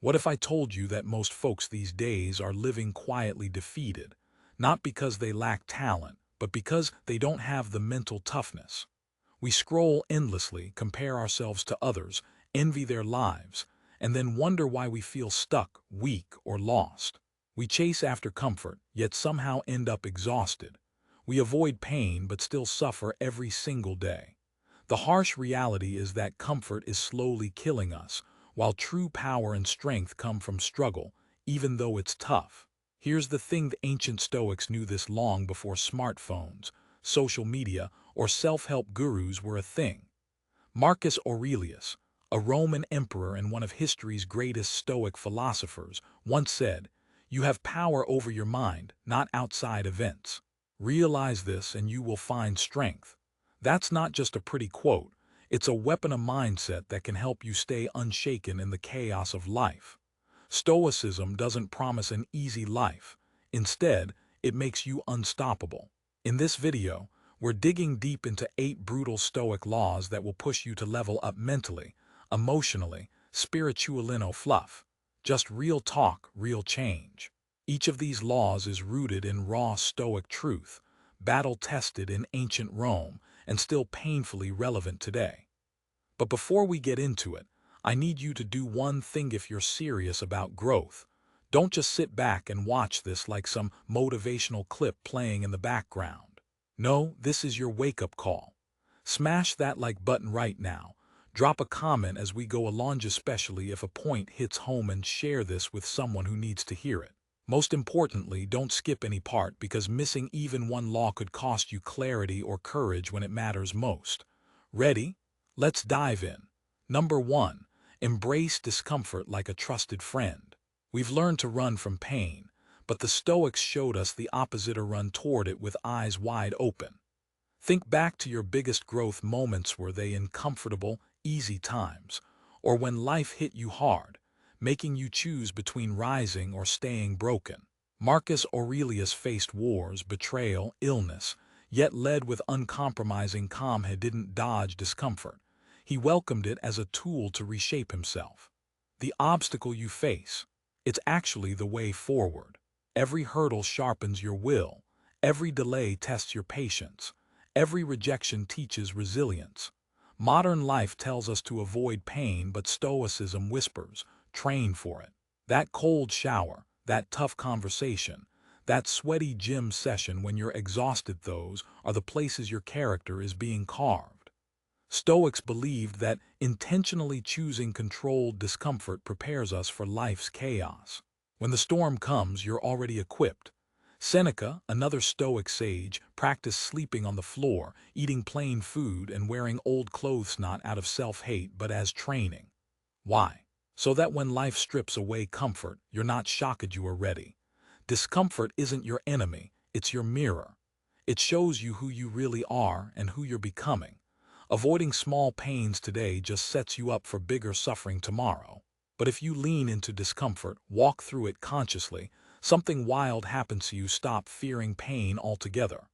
What if I told you that most folks these days are living quietly defeated, not because they lack talent, but because they don't have the mental toughness? We scroll endlessly, compare ourselves to others, envy their lives, and then wonder why we feel stuck, weak, or lost. We chase after comfort, yet somehow end up exhausted. We avoid pain, but still suffer every single day. The harsh reality is that comfort is slowly killing us, while true power and strength come from struggle, even though it's tough. Here's the thing: the ancient Stoics knew this long before smartphones, social media, or self-help gurus were a thing. Marcus Aurelius, a Roman emperor and one of history's greatest Stoic philosophers, once said, "You have power over your mind, not outside events. Realize this and you will find strength." That's not just a pretty quote, it's a weapon, a mindset that can help you stay unshaken in the chaos of life. Stoicism doesn't promise an easy life. Instead, it makes you unstoppable. In this video, we're digging deep into 8 brutal Stoic laws that will push you to level up mentally, emotionally, spiritually. No fluff. Just real talk, real change. Each of these laws is rooted in raw Stoic truth, battle-tested in ancient Rome, and still painfully relevant today. But before we get into it, I need you to do one thing if you're serious about growth. Don't just sit back and watch this like some motivational clip playing in the background. No, this is your wake-up call. Smash that like button right now. Drop a comment as we go along, especially if a point hits home, and share this with someone who needs to hear it. Most importantly, don't skip any part, because missing even one law could cost you clarity or courage when it matters most. Ready? Let's dive in. Number 1. Embrace discomfort like a trusted friend. We've learned to run from pain, but the Stoics showed us the opposite: or run toward it with eyes wide open. Think back to your biggest growth moments. Were they in comfortable, easy times, or when life hit you hard, making you choose between rising or staying broken? Marcus Aurelius faced wars, betrayal, illness, yet led with uncompromising calm. He didn't dodge discomfort. He welcomed it as a tool to reshape himself. The obstacle you face, it's actually the way forward. Every hurdle sharpens your will. Every delay tests your patience. Every rejection teaches resilience. Modern life tells us to avoid pain, but Stoicism whispers, train for it. That cold shower, that tough conversation, that sweaty gym session when you're exhausted, those are the places your character is being carved. Stoics believed that intentionally choosing controlled discomfort prepares us for life's chaos. When the storm comes, you're already equipped. Seneca, another Stoic sage, practiced sleeping on the floor, eating plain food, and wearing old clothes, not out of self-hate but as training. Why? So that when life strips away comfort, you're not shocked, you are ready. Discomfort isn't your enemy, it's your mirror. It shows you who you really are and who you're becoming. Avoiding small pains today just sets you up for bigger suffering tomorrow. But if you lean into discomfort, walk through it consciously, something wild happens to you. Stop fearing pain altogether.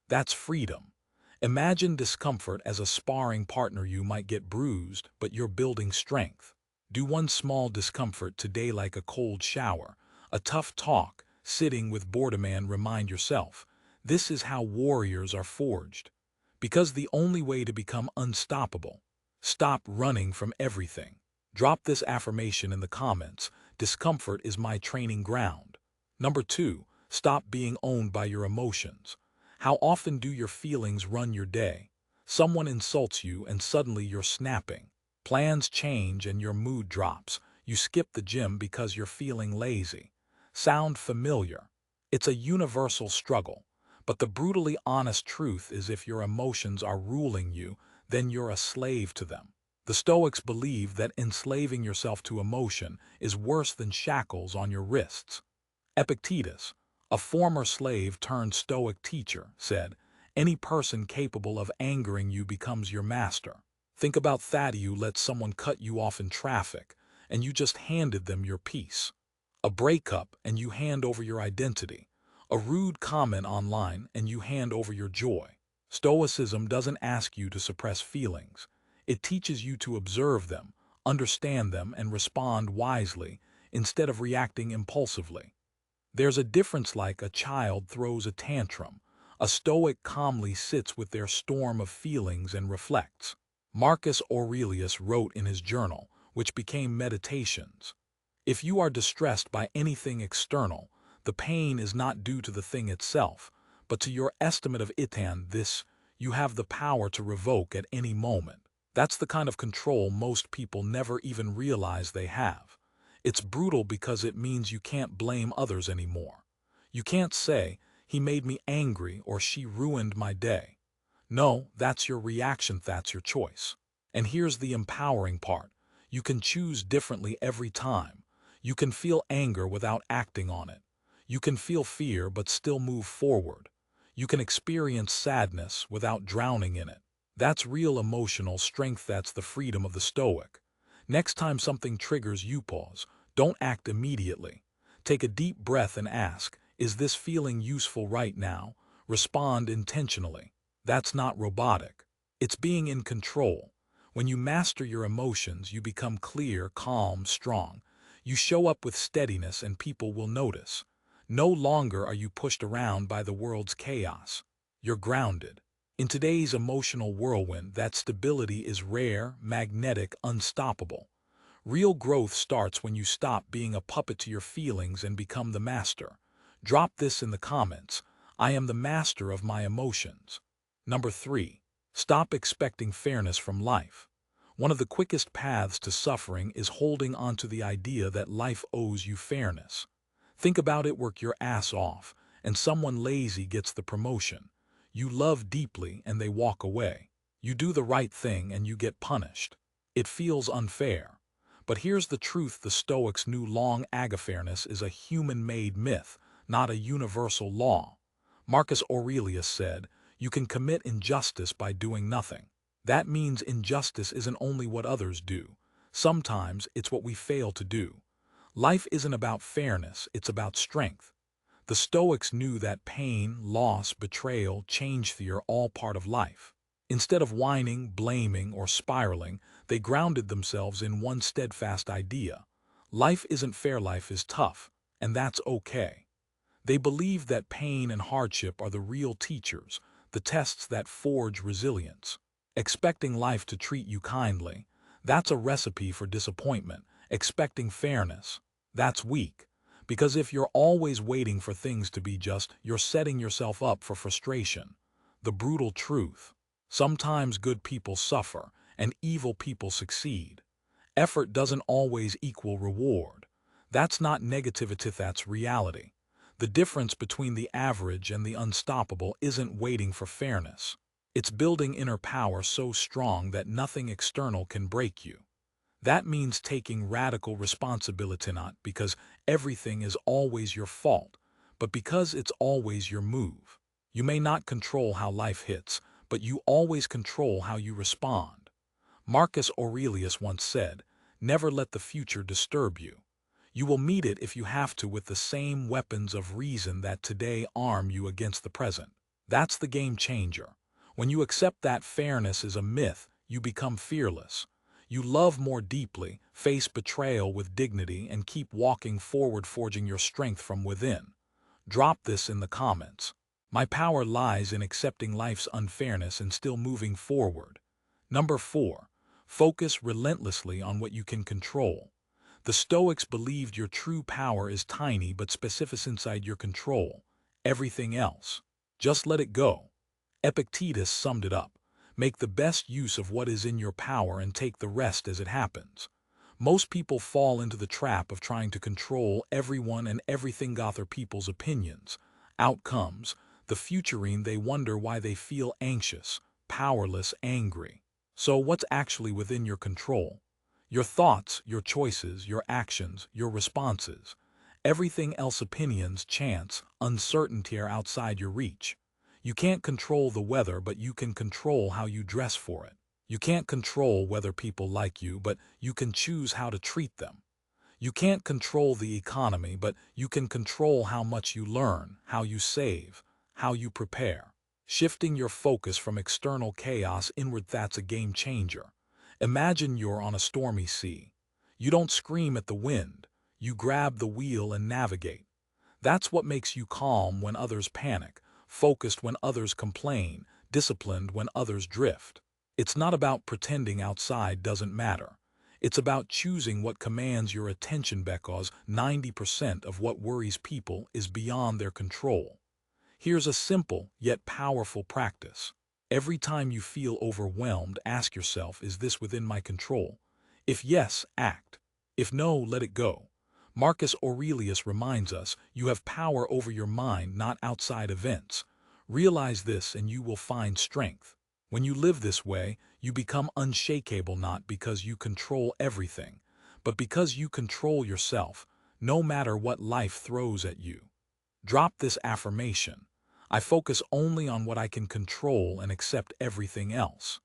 That's freedom. Imagine discomfort as a sparring partner. You might get bruised, but you're building strength. Do one small discomfort today, like a cold shower, a tough talk, sitting with boredom, and remind yourself, this is how warriors are forged. Because the only way to become unstoppable, stop running from everything. Drop this affirmation in the comments: discomfort is my training ground. Number 2, stop being owned by your emotions. How often do your feelings run your day? Someone insults you and suddenly you're snapping. Plans change and your mood drops. You skip the gym because you're feeling lazy. Sound familiar? It's a universal struggle. But the brutally honest truth is, if your emotions are ruling you, then you're a slave to them. The Stoics believe that enslaving yourself to emotion is worse than shackles on your wrists. Epictetus, a former slave turned Stoic teacher, said, "Any person capable of angering you becomes your master." Think about that: you let someone cut you off in traffic, and you just handed them your peace. A breakup, and you hand over your identity. A rude comment online, and you hand over your joy. Stoicism doesn't ask you to suppress feelings. It teaches you to observe them, understand them, and respond wisely. instead of reacting impulsively. There's a difference. Like a child throws a tantrum, a Stoic calmly sits with their storm of feelings and reflects. Marcus Aurelius wrote in his journal, which became Meditations, "If you are distressed by anything external, the pain is not due to the thing itself, but to your estimate of it, and this you have the power to revoke at any moment." That's the kind of control most people never even realize they have. It's brutal because it means you can't blame others anymore. You can't say, "He made me angry," or "She ruined my day." No, that's your reaction, that's your choice. And here's the empowering part. You can choose differently every time. You can feel anger without acting on it. You can feel fear but still move forward. You can experience sadness without drowning in it. That's real emotional strength. That's the freedom of the Stoic. Next time something triggers you, pause. Don't act immediately. Take a deep breath and ask, is this feeling useful right now? Respond intentionally. That's not robotic. It's being in control. When you master your emotions, you become clear, calm, strong. You show up with steadiness and people will notice. No longer are you pushed around by the world's chaos. You're grounded. In today's emotional whirlwind, that stability is rare, magnetic, unstoppable. Real growth starts when you stop being a puppet to your feelings and become the master. Drop this in the comments. I am the master of my emotions. Number 3. Stop expecting fairness from life. One of the quickest paths to suffering is holding on to the idea that life owes you fairness. Think about it. Work your ass off, and someone lazy gets the promotion. You love deeply and they walk away. You do the right thing and you get punished. It feels unfair. But here's the truth. The Stoics knew long ago fairness is a human-made myth, not a universal law. Marcus Aurelius said, "You can commit injustice by doing nothing." That means injustice isn't only what others do. Sometimes it's what we fail to do. Life isn't about fairness, it's about strength. The Stoics knew that pain, loss, betrayal, change are all part of life. Instead of whining, blaming, or spiraling, they grounded themselves in one steadfast idea. Life isn't fair, life is tough, and that's okay. They believed that pain and hardship are the real teachers, the tests that forge resilience. Expecting life to treat you kindly, that's a recipe for disappointment. Expecting fairness, that's weak. Because if you're always waiting for things to be just, you're setting yourself up for frustration. The brutal truth. Sometimes good people suffer, and evil people succeed. Effort doesn't always equal reward. That's not negativity, that's reality. The difference between the average and the unstoppable isn't waiting for fairness. It's building inner power so strong that nothing external can break you. That means taking radical responsibility, not because everything is always your fault, but because it's always your move. You may not control how life hits, but you always control how you respond. Marcus Aurelius once said, "Never let the future disturb you. You will meet it if you have to with the same weapons of reason that today arm you against the present." That's the game changer. When you accept that fairness is a myth, you become fearless. You love more deeply, face betrayal with dignity, and keep walking forward, forging your strength from within. Drop this in the comments. My power lies in accepting life's unfairness and still moving forward. Number 4. Focus relentlessly on what you can control. The Stoics believed your true power is tiny but specific inside your control. Everything else, just let it go. Epictetus summed it up. Make the best use of what is in your power and take the rest as it happens. Most people fall into the trap of trying to control everyone and everything. Other people's opinions, outcomes, the futurine. They wonder why they feel anxious, powerless, angry. So what's actually within your control? Your thoughts, your choices, your actions, your responses. Everything else, opinions, chance, uncertainty, are outside your reach. You can't control the weather, but you can control how you dress for it. You can't control whether people like you, but you can choose how to treat them. You can't control the economy, but you can control how much you learn, how you save, how you prepare. Shifting your focus from external chaos inward, that's a game changer. Imagine you're on a stormy sea. You don't scream at the wind. You grab the wheel and navigate. That's what makes you calm when others panic, focused when others complain, disciplined when others drift. It's not about pretending outside doesn't matter. It's about choosing what commands your attention because 90% of what worries people is beyond their control. Here's a simple yet powerful practice. Every time you feel overwhelmed, ask yourself, is this within my control? If yes, act. If no, let it go. Marcus Aurelius reminds us, you have power over your mind, not outside events. Realize this and you will find strength. When you live this way, you become unshakable not because you control everything, but because you control yourself, no matter what life throws at you. Drop this affirmation. I focus only on what I can control and accept everything else.